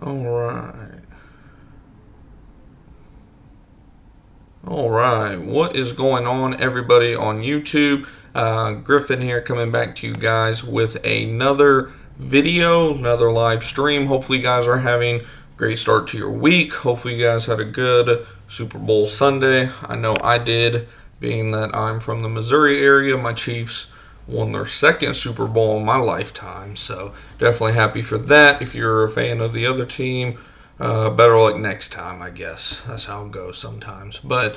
All right. All right. What is going on, everybody on YouTube? Griffin here, coming back to you guys with another video, another live stream. Hopefully, you guys are having a great start to your week. Hopefully, you guys had a good Super Bowl Sunday. I know I did, being that I'm from the Missouri area. My Chiefs won their second Super Bowl in my lifetime, so definitely happy for that. If you're a fan of the other team, better luck next time, I guess. That's how it goes sometimes. But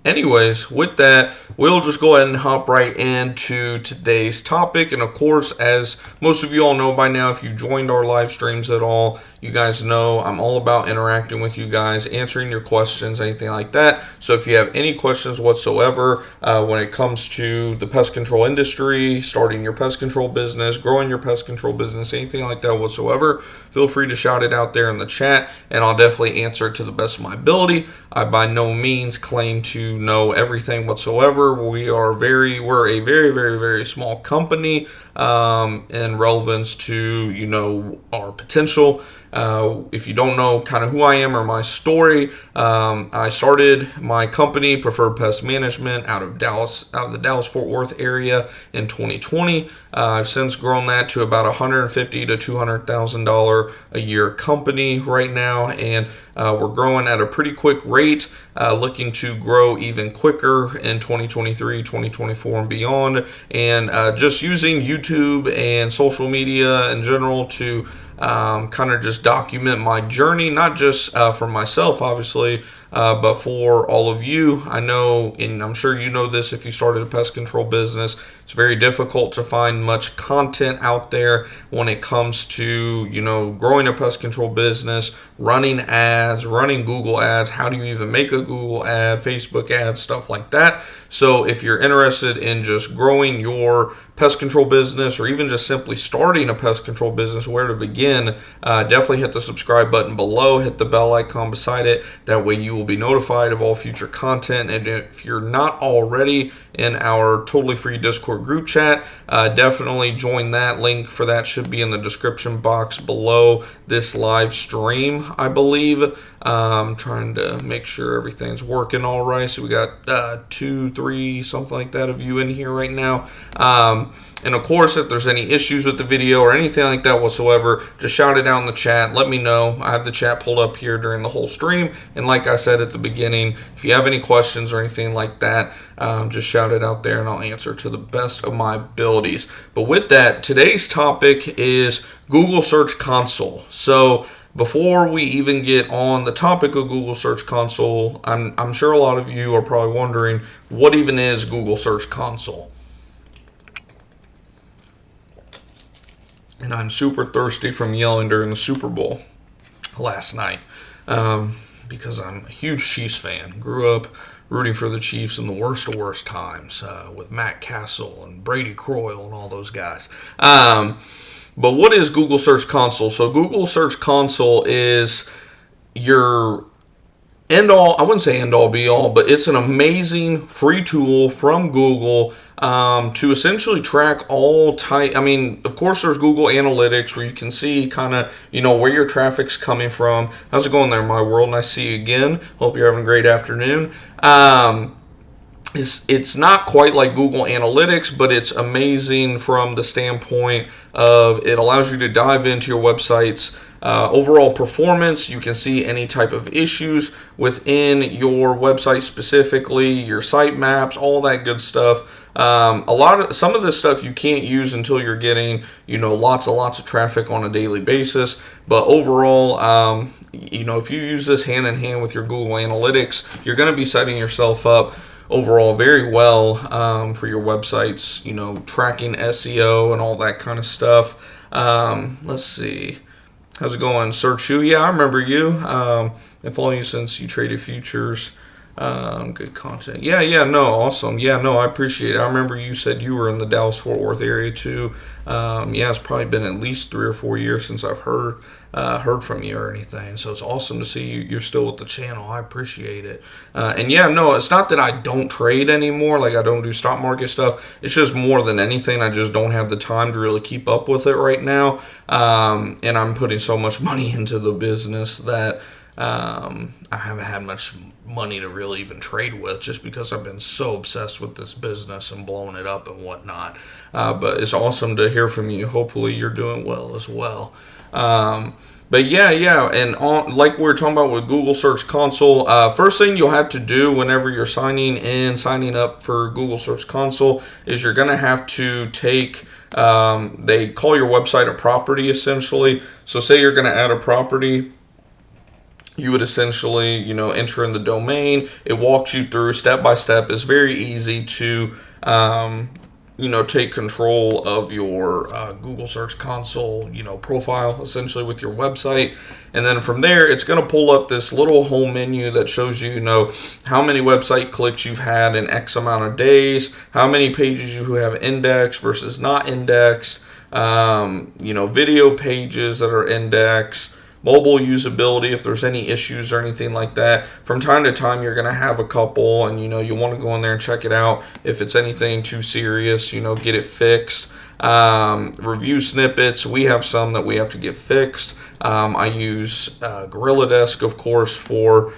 anyways, with that, we'll just go ahead and hop right into today's topic. And of course, as most of you all know by now, if you joined our live streams at all, you guys know I'm all about interacting with you guys, answering your questions, anything like that. So if you have any questions whatsoever when it comes to the pest control industry, starting your pest control business, growing your pest control business, anything like that whatsoever, feel free to shout it out there in the chat, and I'll definitely answer it to the best of my ability. I by no means claim to know everything whatsoever. We're a very, very small company in relevance to, our potential. If you don't know kind of who I am or my story, I started my company, Preferred Pest Management, out of the Dallas-Fort Worth area in 2020. I've since grown that to about $150,000 to $200,000 a year company right now, and we're growing at a pretty quick rate, looking to grow even quicker in 2023, 2024, and beyond, and just using YouTube and social media in general to kind of just document my journey, not just for myself, obviously, but for all of you. I know, and I'm sure you know this if you started a pest control business, it's very difficult to find much content out there when it comes to, growing a pest control business, running ads, running Google ads. How do you even make a Google ad, Facebook ad, stuff like that? So if you're interested in just growing your pest control business, or even just simply starting a pest control business, where to begin, definitely hit the subscribe button below, hit the bell icon beside it. That way you will be notified of all future content. And if you're not already in our totally free Discord group chat, definitely join that. Link for that should be in the description box below this live stream, I believe. I'm trying to make sure everything's working all right. So we got 2, 3, something like that of you in here right now. And of course, if there's any issues with the video or anything like that whatsoever, just shout it out in the chat. Let me know. I have the chat pulled up here during the whole stream. And like I said at the beginning, if you have any questions or anything like that, just shout it out there and I'll answer to the best of my abilities. But with that, today's topic is Google Search Console. So before we even get on the topic of Google Search Console, I'm sure a lot of you are probably wondering, what even is Google Search Console? And I'm super thirsty from yelling during the Super Bowl last night because I'm a huge Chiefs fan. Grew up rooting for the Chiefs in the worst of worst times with Matt Castle and Brady Croyle and all those guys. But what is Google Search Console? So Google Search Console is your end-all, I wouldn't say end-all be-all, but it's an amazing free tool from Google to essentially track all type. I mean, of course, there's Google Analytics where you can see kind of, where your traffic's coming from. How's it going there, my world? Nice to see you again. Hope you're having a great afternoon. It's not quite like Google Analytics, but it's amazing from the standpoint of it allows you to dive into your website's overall performance. You can see any type of issues within your website specifically, your site maps, all that good stuff. Some of this stuff you can't use until you're getting, lots of traffic on a daily basis. But overall, if you use this hand in hand with your Google Analytics, you're going to be setting yourself up overall very well for your websites, tracking SEO and all that kind of stuff. Let's see. How's it going, Search You? Yeah, I remember you. I've followed you since you traded futures Good content. Yeah, no, awesome. Yeah, no, I appreciate it. I remember you said you were in the Dallas-Fort Worth area too. Yeah, it's probably been at least 3 or 4 years since I've heard from you or anything. So it's awesome to see you're still with the channel. I appreciate it. And yeah, no, it's not that I don't trade anymore. Like I don't do stock market stuff. It's just more than anything, I just don't have the time to really keep up with it right now. And I'm putting so much money into the business that I haven't had much money to really even trade with, just because I've been so obsessed with this business and blowing it up and whatnot. But it's awesome to hear from you. Hopefully you're doing well as well. But yeah, and like we were talking about with Google Search Console, first thing you'll have to do whenever you're signing up for Google Search Console is you're going to have to take, they call your website a property essentially. So say you're going to add a property, you would essentially, enter in the domain. It walks you through step by step. It's very easy to, take control of your Google Search Console, profile essentially with your website. And then from there, it's going to pull up this little home menu that shows you, how many website clicks you've had in X amount of days, how many pages you have indexed versus not indexed, video pages that are indexed, mobile usability, if there's any issues or anything like that. From time to time, you're going to have a couple, and you want to go in there and check it out. If it's anything too serious, get it fixed. Review snippets, we have some that we have to get fixed. I use Gorilla Desk, of course, for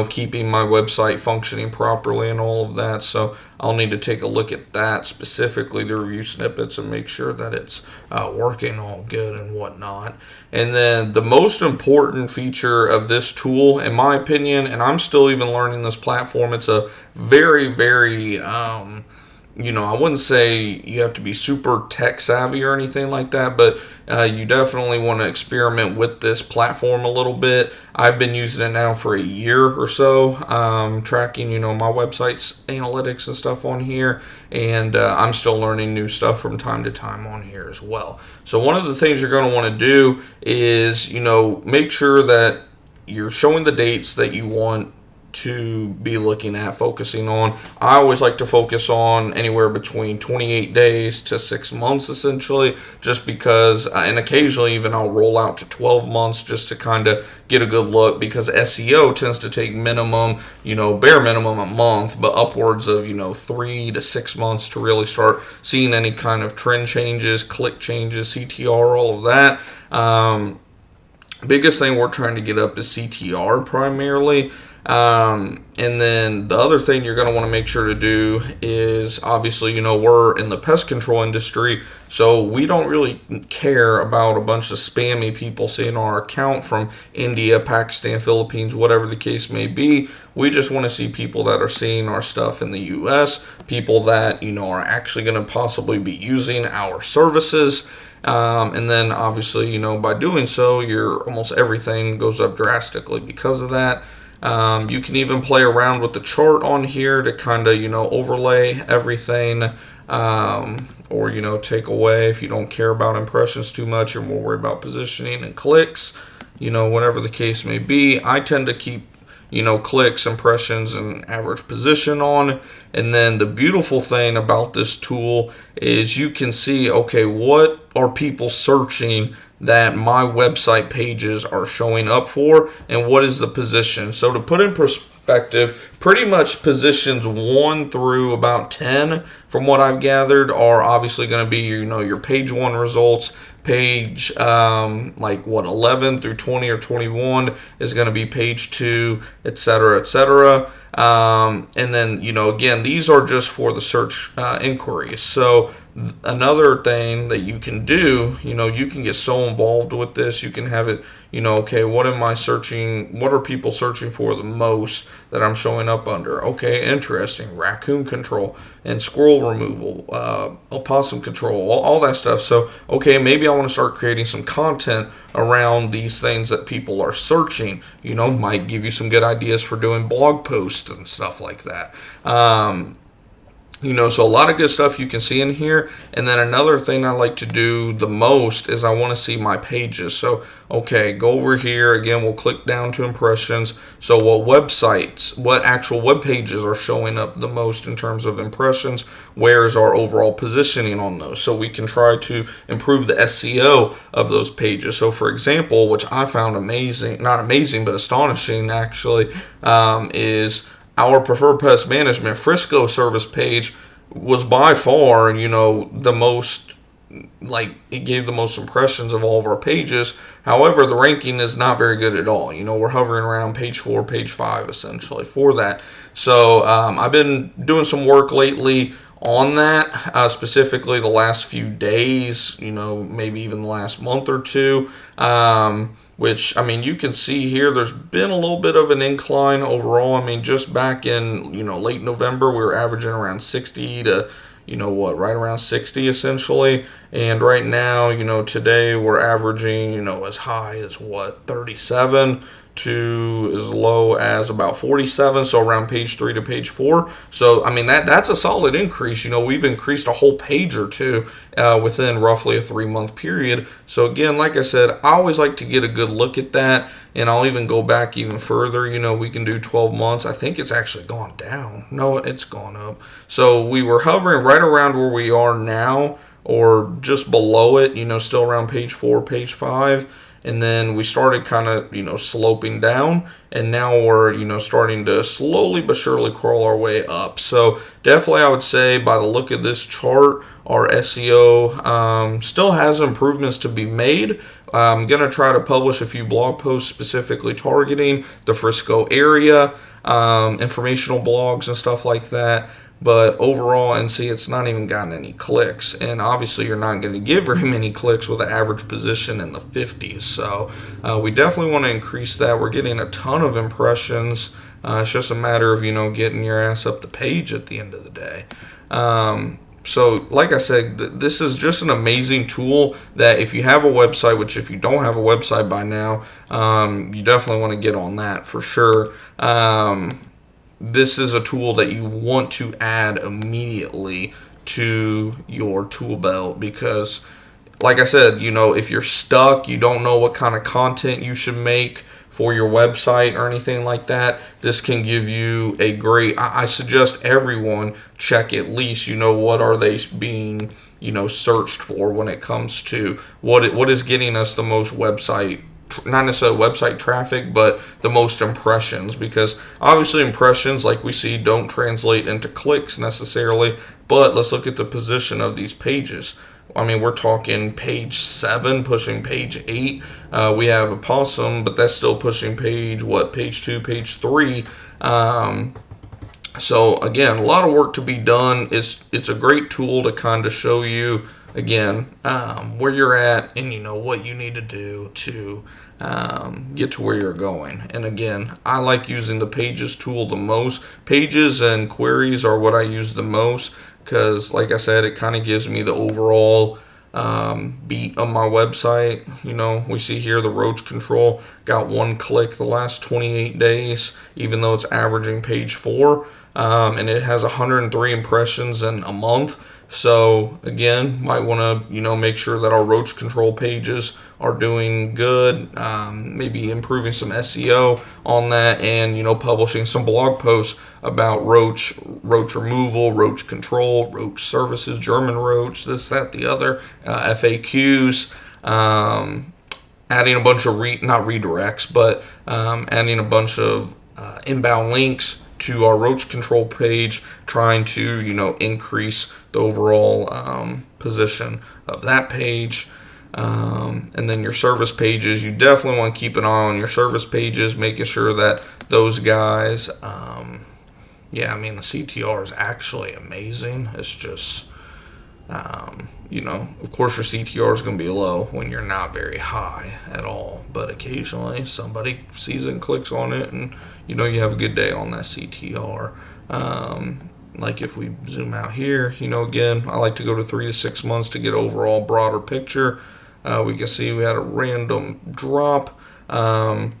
keeping my website functioning properly and all of that. So I'll need to take a look at that specifically, the review snippets, and make sure that it's working all good and whatnot. And then the most important feature of this tool, in my opinion, and I'm still even learning this platform, it's a very, very I wouldn't say you have to be super tech savvy or anything like that, but you definitely want to experiment with this platform a little bit. I've been using it now for a year or so, tracking, my website's analytics and stuff on here, and I'm still learning new stuff from time to time on here as well. So one of the things you're going to want to do is, make sure that you're showing the dates that you want to be looking at, focusing on. I always like to focus on anywhere between 28 days to 6 months essentially, just because, and occasionally even I'll roll out to 12 months just to kind of get a good look, because SEO tends to take minimum, bare minimum a month, but upwards of, 3 to 6 months to really start seeing any kind of trend changes, click changes, CTR, all of that. Biggest thing we're trying to get up is CTR primarily. And then the other thing you're going to want to make sure to do is, obviously, we're in the pest control industry, so we don't really care about a bunch of spammy people seeing our account from India, Pakistan, Philippines, whatever the case may be. We just want to see people that are seeing our stuff in the US, people that, are actually going to possibly be using our services. And then obviously, by doing so, almost everything goes up drastically because of that. You can even play around with the chart on here to kind of, overlay everything, or, take away if you don't care about impressions too much. You're more worried about positioning and clicks, whatever the case may be. I tend to keep, clicks, impressions, and average position on. And then the beautiful thing about this tool is you can see, okay, what are people searching that my website pages are showing up for, and what is the position. So to put in perspective, pretty much positions 1 through about 10, from what I've gathered, are obviously going to be, your page 1 results. Page 11 through 20 or 21 is going to be page 2, etc., etc. And then, again, these are just for the search inquiries. So another thing that you can do, you can get so involved with this. You can have it, okay, what am I searching? What are people searching for the most that I'm showing up under? Okay, interesting. Raccoon control and squirrel removal, opossum control, all that stuff. So, okay, maybe I want to start creating some content around these things that people are searching. Might give you some good ideas for doing blog posts and stuff like that. So a lot of good stuff you can see in here. And then another thing I like to do the most is I want to see my pages. So, okay, go over here. Again, we'll click down to impressions. So what actual web pages are showing up the most in terms of impressions? Where is our overall positioning on those? So we can try to improve the SEO of those pages. So for example, which I found amazing, not amazing, but astonishing actually, is our preferred pest management Frisco service page was by far, the most, like, it gave the most impressions of all of our pages. However, the ranking is not very good at all. We're hovering around page 4, page 5, essentially, for that. So I've been doing some work lately on that, specifically the last few days, maybe even the last month or two. Which, you can see here, there's been a little bit of an incline overall. Just back in, late November, we were averaging around 60 to, right around 60 essentially. And right now, today we're averaging, as high as 37 to as low as about 47, so around page 3 to page 4. So that's a solid increase. We've increased a whole page or two within roughly a 3-month period. So again, like I said, I always like to get a good look at that, and I'll even go back even further. We can do 12 months. I think it's actually gone down. No, it's gone up. So we were hovering right around where we are now, or just below it, still around page 4, page 5. And then we started kind of, sloping down, and now we're, starting to slowly but surely crawl our way up. So definitely I would say by the look of this chart, our SEO still has improvements to be made. I'm going to try to publish a few blog posts specifically targeting the Frisco area, informational blogs and stuff like that. But overall, and see, it's not even gotten any clicks. And obviously, you're not going to get very many clicks with an average position in the 50s. So we definitely want to increase that. We're getting a ton of impressions. It's just a matter of, getting your ass up the page at the end of the day. So like I said, this is just an amazing tool that if you have a website, which if you don't have a website by now, you definitely want to get on that for sure. This is a tool that you want to add immediately to your tool belt because, like I said, if you're stuck, you don't know what kind of content you should make for your website or anything like that, this can give you a great, I suggest everyone check at least, what are they being, searched for when it comes to what is getting us the most website, not necessarily website traffic, but the most impressions, because obviously impressions, like we see, don't translate into clicks necessarily. But let's look at the position of these pages. We're talking page 7 pushing page 8. We have a possum, but that's still pushing page 2, page 3. So again, a lot of work to be done. It's a great tool to kind of show you again, where you're at and what you need to do to get to where you're going. And again, I like using the pages tool the most. Pages and queries are what I use the most because, like I said, it kind of gives me the overall beat of my website. We see here the roach control got 1 click the last 28 days, even though it's averaging page 4, and it has 103 impressions in a month. So again, might want to make sure that our roach control pages are doing good, maybe improving some SEO on that, and publishing some blog posts about roach removal, roach control, roach services, German roach, this, that, the other, FAQs, adding a bunch of not redirects, but adding a bunch of inbound links to our roach control page, trying to increase the overall position of that page. And then your service pages, you definitely want to keep an eye on your service pages, making sure that those guys, the CTR is actually amazing. It's just, of course your CTR is going to be low when you're not very high at all, but occasionally somebody sees it and clicks on it, and you have a good day on that CTR. Like if we zoom out here, again, I like to go to 3 to 6 months to get overall broader picture. We can see we had a random drop, and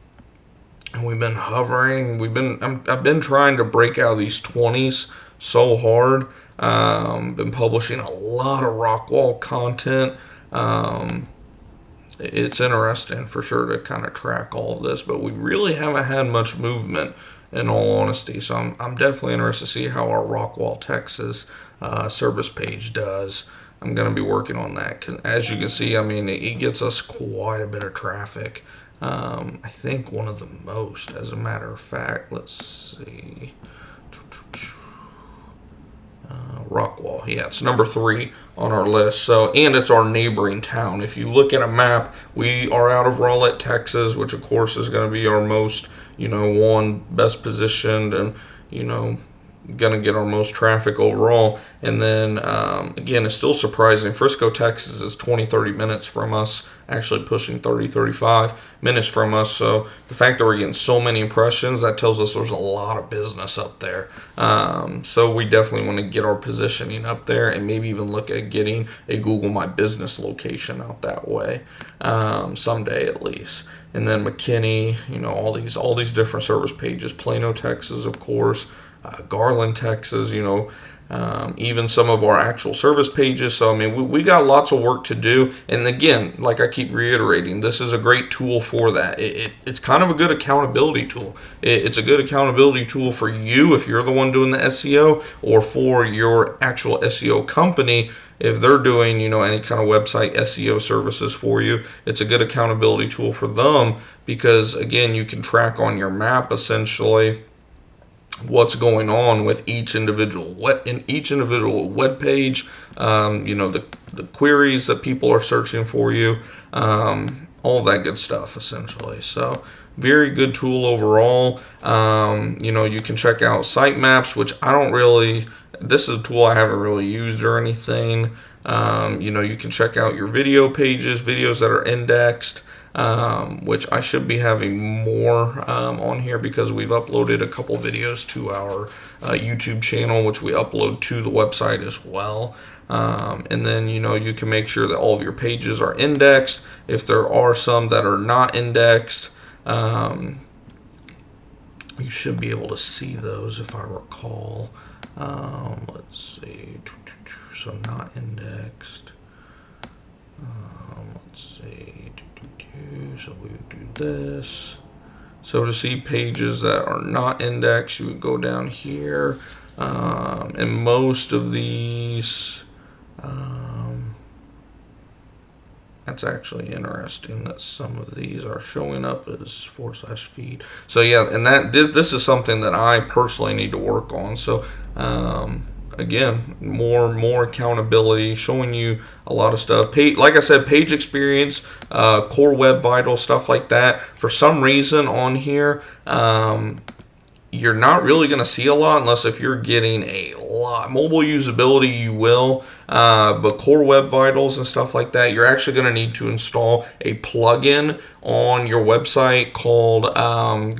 we've been hovering. I've been trying to break out of these 20s so hard. Been publishing a lot of Rockwall content. It's interesting for sure to kind of track all of this, but we really haven't had much movement, in all honesty. So I'm definitely interested to see how our Rockwall, Texas service page does. I'm going to be working on that. As you can see, I mean, it gets us quite a bit of traffic. I think one of the most, as a matter of fact. Let's see. Rockwall, yeah, it's number 3 on our list. So, and it's our neighboring town. If you look at a map, we are out of Rowlett, Texas, which of course is going to be our most, one best positioned and, going to get our most traffic overall. And then again, it's still surprising. Frisco, Texas is 20-30 minutes from us, actually pushing 30-35 minutes from us. So the fact that we're getting so many impressions, that tells us there's a lot of business up there. So we definitely want to get our positioning up there, and maybe even look at getting a Google My Business location out that way someday at least. And then McKinney, all these different service pages. Plano, Texas, of course. Garland, Texas, even some of our actual service pages. So, I mean, we got lots of work to do. And again, like I keep reiterating, this is a great tool for that. It's kind of a good accountability tool. It's a good accountability tool for you if you're the one doing the SEO, or for your actual SEO company if they're doing, any kind of website SEO services for you. It's a good accountability tool for them because, again, you can track on your map essentially what's going on with each individual web page, the queries that people are searching for you, all that good stuff essentially. So very good tool overall. You can check out sitemaps, which this is a tool I haven't really used or anything. You can check out your video pages, videos that are indexed, which I should be having more on here because we've uploaded a couple videos to our YouTube channel, which we upload to the website as well. And then, you can make sure that all of your pages are indexed. If there are some that are not indexed, you should be able to see those if I recall. Let's see. So not indexed. Let's see. So we would do this. So to see pages that are not indexed, you would go down here. And most of these, that's actually interesting that some of these are showing up as /feed. So yeah, and this is something that I personally need to work on. So again, more accountability, showing you a lot of stuff. Like I said, page experience, core web vitals, stuff like that. For some reason on here, you're not really going to see a lot unless if you're getting a lot. Mobile usability, you will, but core web vitals and stuff like that, you're actually going to need to install a plugin on your website called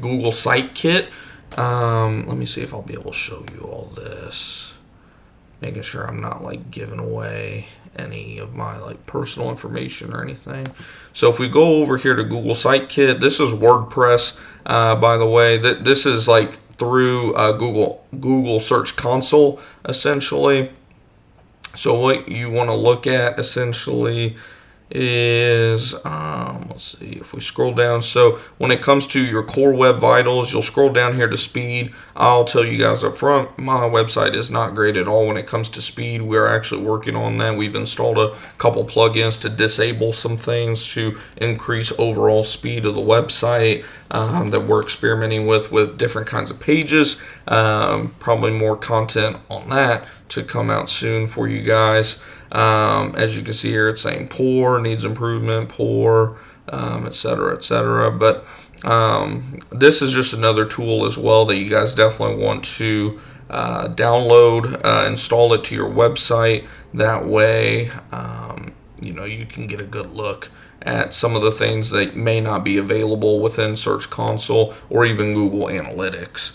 Google Site Kit. Let me see if I'll be able to show you all this. Making sure I'm not giving away any of my personal information or anything. So if we go over here to Google Site Kit, this is WordPress, by the way. This is through Google Search Console essentially. So what you want to look at essentially is let's see if we scroll down. So when it comes to your core web vitals, you'll scroll down here to speed. I'll tell you guys up front, my website is not great at all when it comes to speed. We're actually working on that. We've installed a couple plugins to disable some things to increase overall speed of the website that we're experimenting with different kinds of pages. Probably more content on that to come out soon for you guys. As you can see here, it's saying poor, needs improvement, poor, etc., etc. But this is just another tool as well that you guys definitely want to download, install it to your website. That way, you can get a good look at some of the things that may not be available within Search Console or even Google Analytics.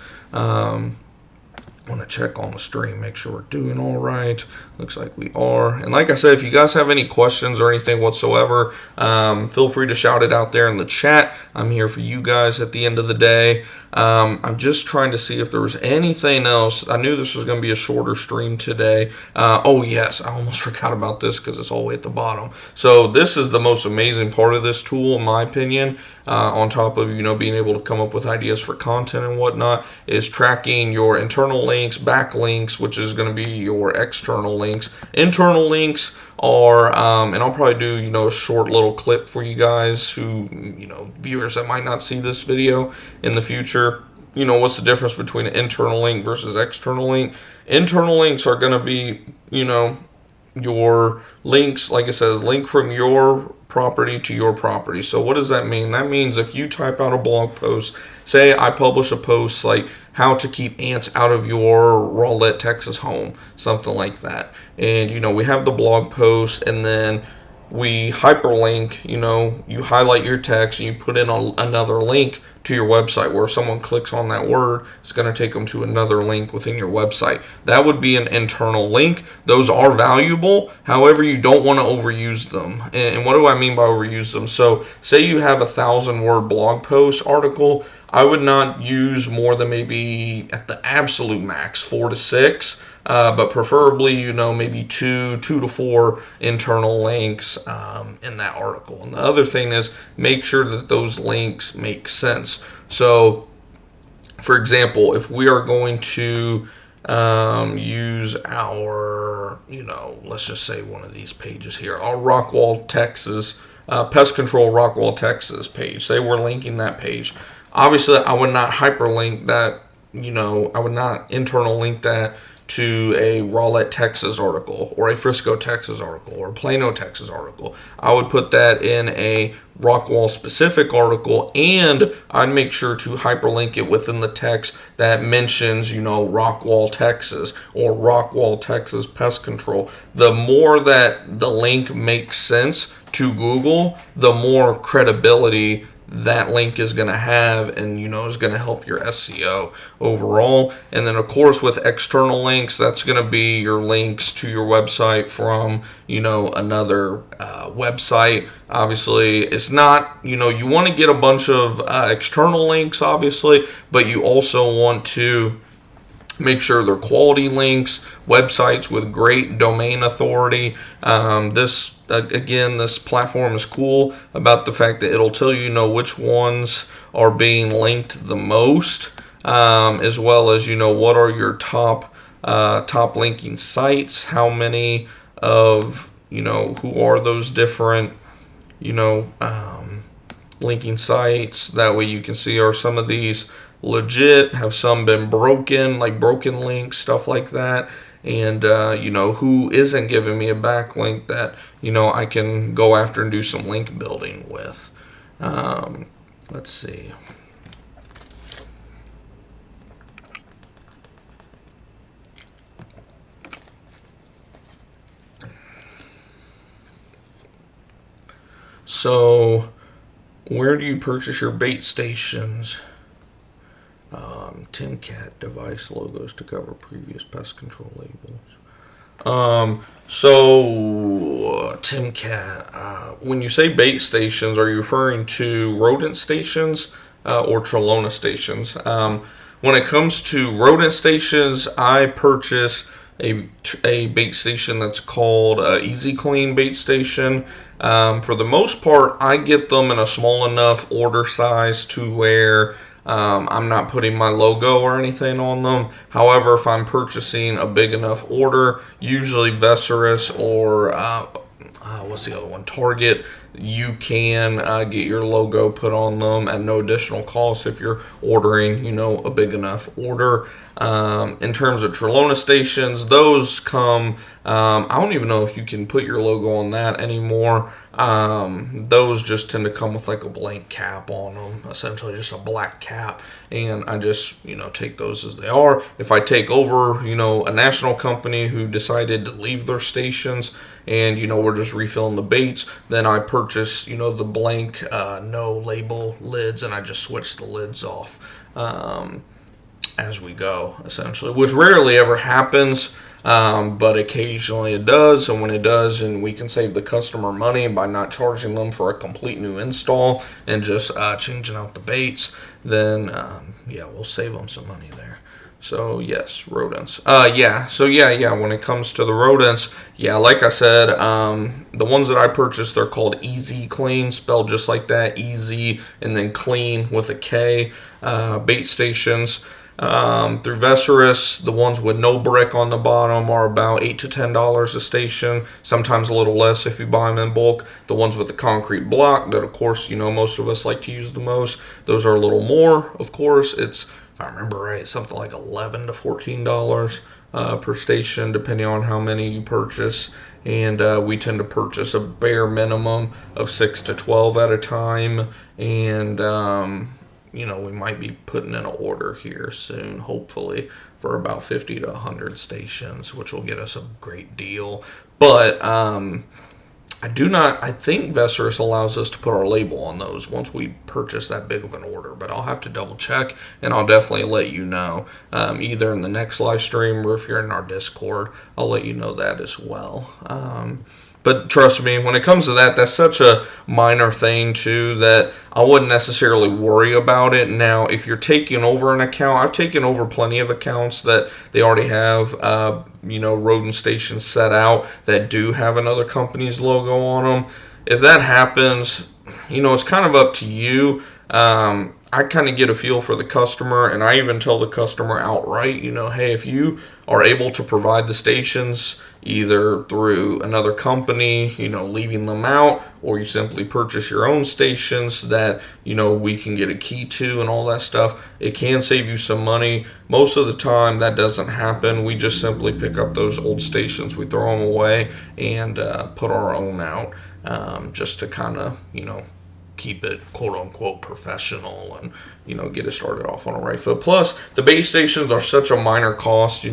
Want to check on the stream, make sure we're doing all right. Looks like we are. And like I said, if you guys have any questions or anything whatsoever, feel free to shout it out there in the chat. I'm here for you guys at the end of the day. I'm just trying to see if there was anything else. I knew this was going to be a shorter stream today. Oh, yes, I almost forgot about this because it's all the way at the bottom. So this is the most amazing part of this tool, in my opinion, on top of, being able to come up with ideas for content and whatnot, is tracking your internal links, backlinks, which is going to be your external links. Internal links are, and I'll probably do, a short little clip for you guys who, viewers that might not see this video in the future. What's the difference between an internal link versus external link? Internal links are going to be, your links, like it says, link from your property to your property. So what does that mean? That means if you type out a blog post, say I publish a post like how to keep ants out of your Rowlett, Texas home, something like that. And, we have the blog post, and then we hyperlink, you highlight your text and you put in another link to your website where if someone clicks on that word, it's going to take them to another link within your website. That would be an internal link. Those are valuable. However, you don't want to overuse them. And what do I mean by overuse them? So say you have 1,000-word blog post article. I would not use more than maybe at the absolute max 4 to 6. But preferably, maybe 2 to 4 internal links in that article. And the other thing is make sure that those links make sense. So, for example, if we are going to use our, let's just say one of these pages here, our Rockwall, Texas, Pest Control Rockwall, Texas page. Say we're linking that page. Obviously, I would not hyperlink that, I would not internal link that to a Rowlett, Texas article or a Frisco, Texas article or Plano, Texas article. I would put that in a Rockwall specific article, and I'd make sure to hyperlink it within the text that mentions, Rockwall, Texas or Rockwall, Texas Pest Control. The more that the link makes sense to Google, the more credibility that link is going to have, and is going to help your SEO overall. And then of course with external links, that's going to be your links to your website from another website. Obviously it's not, you want to get a bunch of external links obviously, but you also want to make sure they're quality links, websites with great domain authority. This platform is cool about the fact that it'll tell you, which ones are being linked the most, as well as, what are your top linking sites, how many of, who are those different, linking sites. That way you can see, are some of these legit, have some been broken, like broken links, stuff like that. And, who isn't giving me a backlink that, I can go after and do some link building with. Let's see. So, where do you purchase your bait stations? Timcat device logos to cover previous pest control labels. Timcat, when you say bait stations, are you referring to rodent stations or Trelona stations? When it comes to rodent stations, I purchase a bait station that's called Easy Clean bait station. For the most part, I get them in a small enough order size to where I'm not putting my logo or anything on them. However, if I'm purchasing a big enough order, usually Vecerus or what's the other one? Target, you can get your logo put on them at no additional cost if you're ordering, a big enough order. In terms of Trelona stations, those come, I don't even know if you can put your logo on that anymore. Those just tend to come with like a blank cap on them, essentially just a black cap, and I just, take those as they are. If I take over, a national company who decided to leave their stations and, we're just refilling the baits, then I purchase, the blank, no label lids, and I just switch the lids off as we go, essentially, which rarely ever happens. but occasionally it does. And when it does, and we can save the customer money by not charging them for a complete new install and just changing out the baits, then yeah, we'll save them some money there. So yes, rodents. Yeah. When it comes to the rodents, yeah, like I said, the ones that I purchased, they're called Easy Clean, spelled just like that, easy and then clean with a K. Bait stations. Through Vecerus, the ones with no brick on the bottom are about $8 to $10 a station, sometimes a little less if you buy them in bulk. The ones with the concrete block that, of course, most of us like to use the most, those are a little more, of course. It's, if I remember right, something like $11 to $14 per station, depending on how many you purchase. And we tend to purchase a bare minimum of 6 to 12 at a time. And we might be putting in an order here soon, hopefully, for about 50 to 100 stations, which will get us a great deal. But I think Vecerus allows us to put our label on those once we purchase that big of an order, but I'll have to double check, and I'll definitely let you know, either in the next live stream or if you're in our Discord, I'll let you know that as well. But trust me, when it comes to that, that's such a minor thing, too, that I wouldn't necessarily worry about it. Now, if you're taking over an account, I've taken over plenty of accounts that they already have, rodent stations set out that do have another company's logo on them. If that happens, it's kind of up to you. I kind of get a feel for the customer, and I even tell the customer outright, hey, if you are able to provide the stations either through another company, leaving them out, or you simply purchase your own stations that, we can get a key to and all that stuff, it can save you some money. Most of the time that doesn't happen. We just simply pick up those old stations, we throw them away, and put our own out, just to kind of, keep it quote unquote professional and get it started off on a right foot. Plus the base stations are such a minor cost.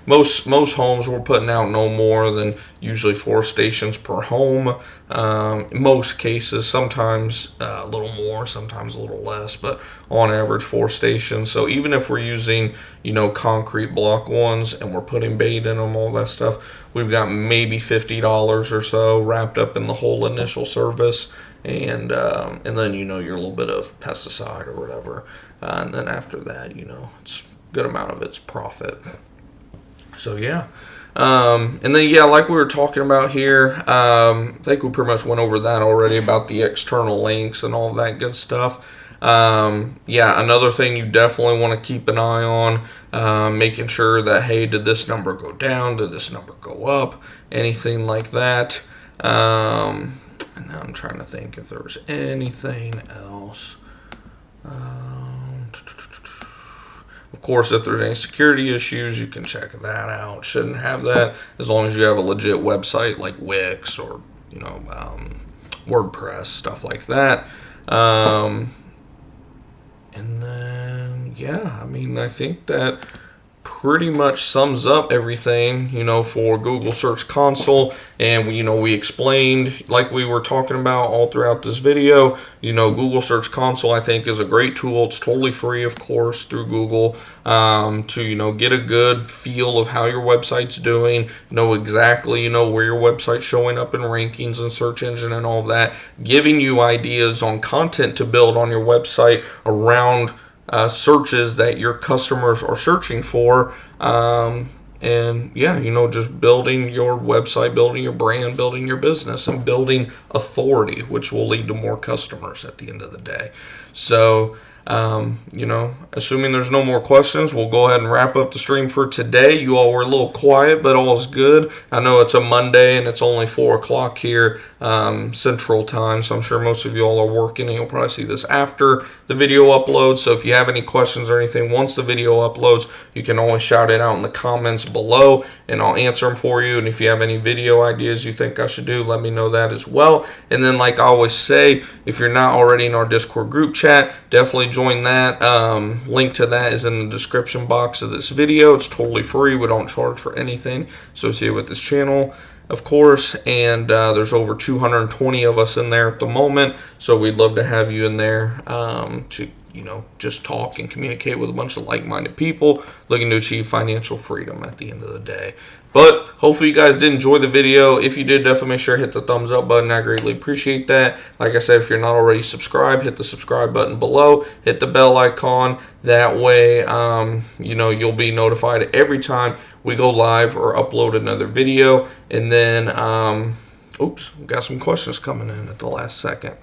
Most homes we're putting out no more than usually 4 stations per home, in most cases. Sometimes a little more, sometimes a little less, but on average 4 stations. So even if we're using concrete block ones and we're putting bait in them, all that stuff, we've got maybe $50 or so wrapped up in the whole initial service. And then your little bit of pesticide or whatever, and then after that, it's a good amount of it's profit. So yeah, and then like we were talking about here, I think we pretty much went over that already about the external links and all that good stuff. Another thing you definitely want to keep an eye on, making sure that, hey, did this number go down? Did this number go up? Anything like that. Now I'm trying to think if there was anything else. Of course, if there's any security issues, you can check that out. Shouldn't have that as long as you have a legit website like Wix or WordPress, stuff like that. And then I think that pretty much sums up everything, for Google Search Console. And, we explained, like we were talking about all throughout this video, Google Search Console, I think, is a great tool. It's totally free, of course, through Google, to, get a good feel of how your website's doing, know exactly, where your website's showing up in rankings and search engine and all that, giving you ideas on content to build on your website around searches that your customers are searching for, just building your website, building your brand, building your business, and building authority, which will lead to more customers at the end of the day. So assuming there's no more questions, we'll go ahead and wrap up the stream for today. You all were a little quiet, but all is good. I know it's a Monday and it's only 4 o'clock here, Central Time, so I'm sure most of you all are working, and you'll probably see this after the video uploads. So if you have any questions or anything, once the video uploads, you can always shout it out in the comments below, and I'll answer them for you. And if you have any video ideas you think I should do, let me know that as well. And then, like I always say, if you're not already in our Discord group chat, definitely join that. Link to that is in the description box of this video. It's totally free. We don't charge for anything associated with this channel, of course, and there's over 220 of us in there at the moment, so we'd love to have you in there to just talk and communicate with a bunch of like-minded people looking to achieve financial freedom at the end of the day. But hopefully you guys did enjoy the video. If you did, definitely make sure to hit the thumbs up button. I greatly appreciate that. Like I said, if you're not already subscribed, hit the subscribe button below. Hit the bell icon. That way, you'll be notified every time we go live or upload another video. And then, oops, got some questions coming in at the last second.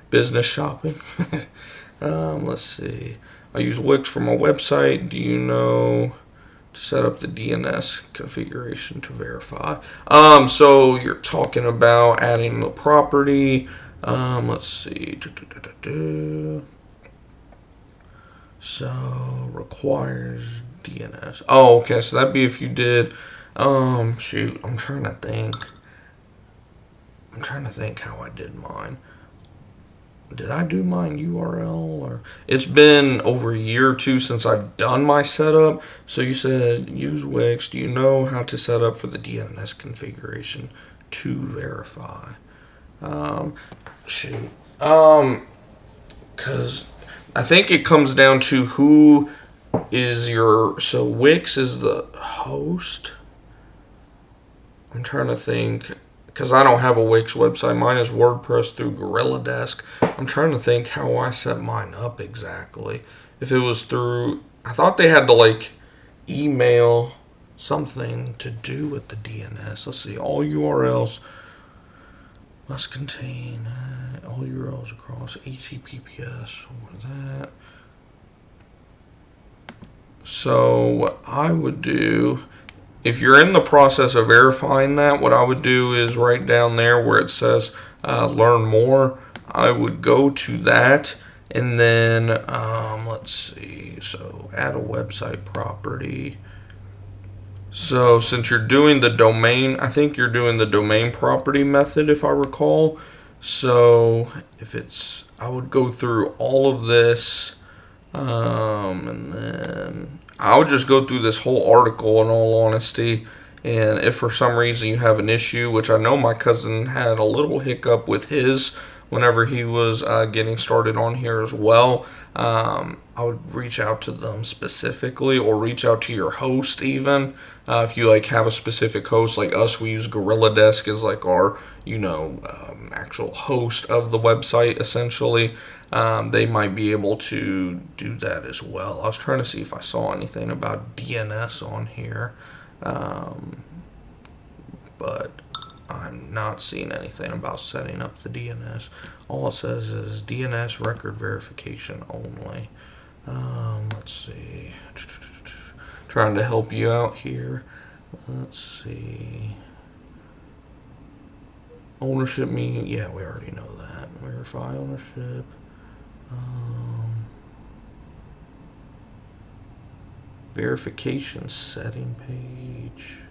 Business shopping. Let's see. I use Wix for my website. Do you know to set up the DNS configuration to verify? So you're talking about adding the property. Let's see. So requires DNS. Oh, okay. So that'd be if you did. Shoot. I'm trying to think how I did mine. Did I do mine URL? Or it's been over a year or two since I've done my setup. So you said use Wix. Do you know how to set up for the DNS configuration to verify? Shoot. Because I think it comes down to who is your. So Wix is the host. I'm trying to think. Because I don't have a Wix website. Mine is WordPress through Gorilla Desk. I'm trying to think how I set mine up exactly. If it was through... I thought they had to, email something to do with the DNS. Let's see. All URLs must contain all URLs across HTTPS. What is that? So what I would do... If you're in the process of verifying that, what I would do is right down there where it says learn more, I would go to that, and then let's see, so add a website property. So since you're doing the domain, I think you're doing the domain property method if I recall. So if it's, I would go through all of this, and then I would just go through this whole article in all honesty. And if for some reason you have an issue, which I know my cousin had a little hiccup with his whenever he was getting started on here as well, I would reach out to them specifically, or reach out to your host even. If you have a specific host, like us, we use Gorilla Desk as our actual host of the website essentially. They might be able to do that as well. I was trying to see if I saw anything about DNS on here, but I'm not seeing anything about setting up the DNS. All it says is DNS record verification only. Let's see. Trying to help you out here. Let's see. Ownership meaning, yeah, we already know that. Verify ownership. Verification setting page.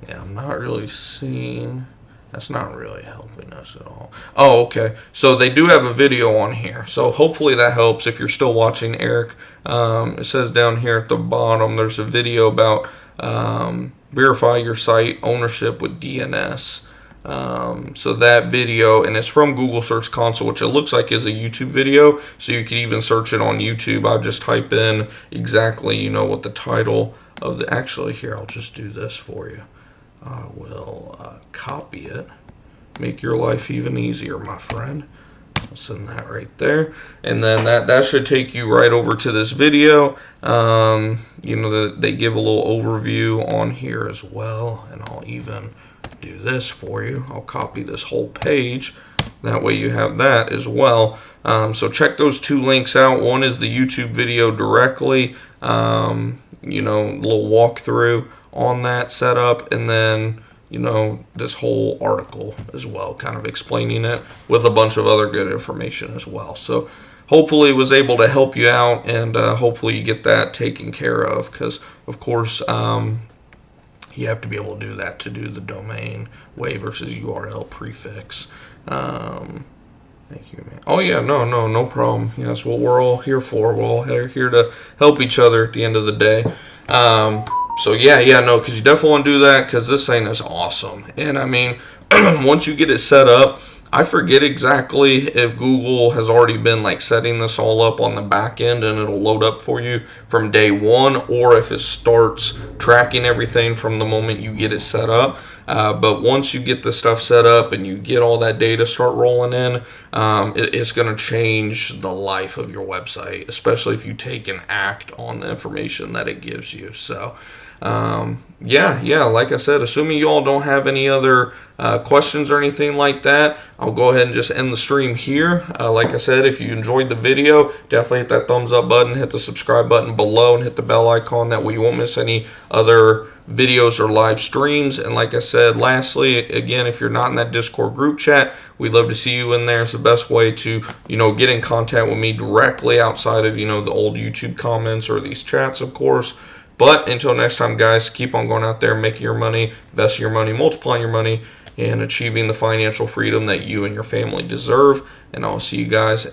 Yeah, I'm not really seeing. That's not really helping us at all. Oh, okay. So they do have a video on here. So hopefully that helps if you're still watching, Eric. It says down here at the bottom, there's a video about verify your site ownership with DNS. So that video, and it's from Google Search Console, which it looks like is a YouTube video. So you could even search it on YouTube. I'll just type in exactly, what the title of the... Actually, here, I'll just do this for you. I will copy it. Make your life even easier, my friend. I'll send that right there. And then that should take you right over to this video. They give a little overview on here as well. And I'll even do this for you. I'll copy this whole page. That way you have that as well. So check those two links out. One is the YouTube video directly. Little walkthrough on that setup, and then this whole article as well, kind of explaining it with a bunch of other good information as well. So hopefully it was able to help you out, and hopefully you get that taken care of, because of course you have to be able to do that to do the domain way versus URL prefix. Thank you, man. Oh yeah, no problem. Yeah, that's what we're all here for. We're all here to help each other at the end of the day. So because you definitely want to do that, because this thing is awesome. And I mean, once you get it set up, I forget exactly if Google has already been like setting this all up on the back end and it'll load up for you from day one, or if it starts tracking everything from the moment you get it set up. But once you get the stuff set up and you get all that data start rolling in, it's going to change the life of your website, especially if you take and act on the information that it gives you. So yeah, like I said, assuming you all don't have any other questions or anything like that, I'll go ahead and just end the stream here. Like I said, if you enjoyed the video, definitely hit that thumbs up button, hit the subscribe button below, and hit the bell icon. That way you won't miss any other videos or live streams. And like I said, lastly, again, if you're not in that Discord group chat, we'd love to see you in there. It's the best way to, get in contact with me directly outside of, the old YouTube comments or these chats, of course. But until next time, guys, keep on going out there, making your money, investing your money, multiplying your money, and achieving the financial freedom that you and your family deserve. And I'll see you guys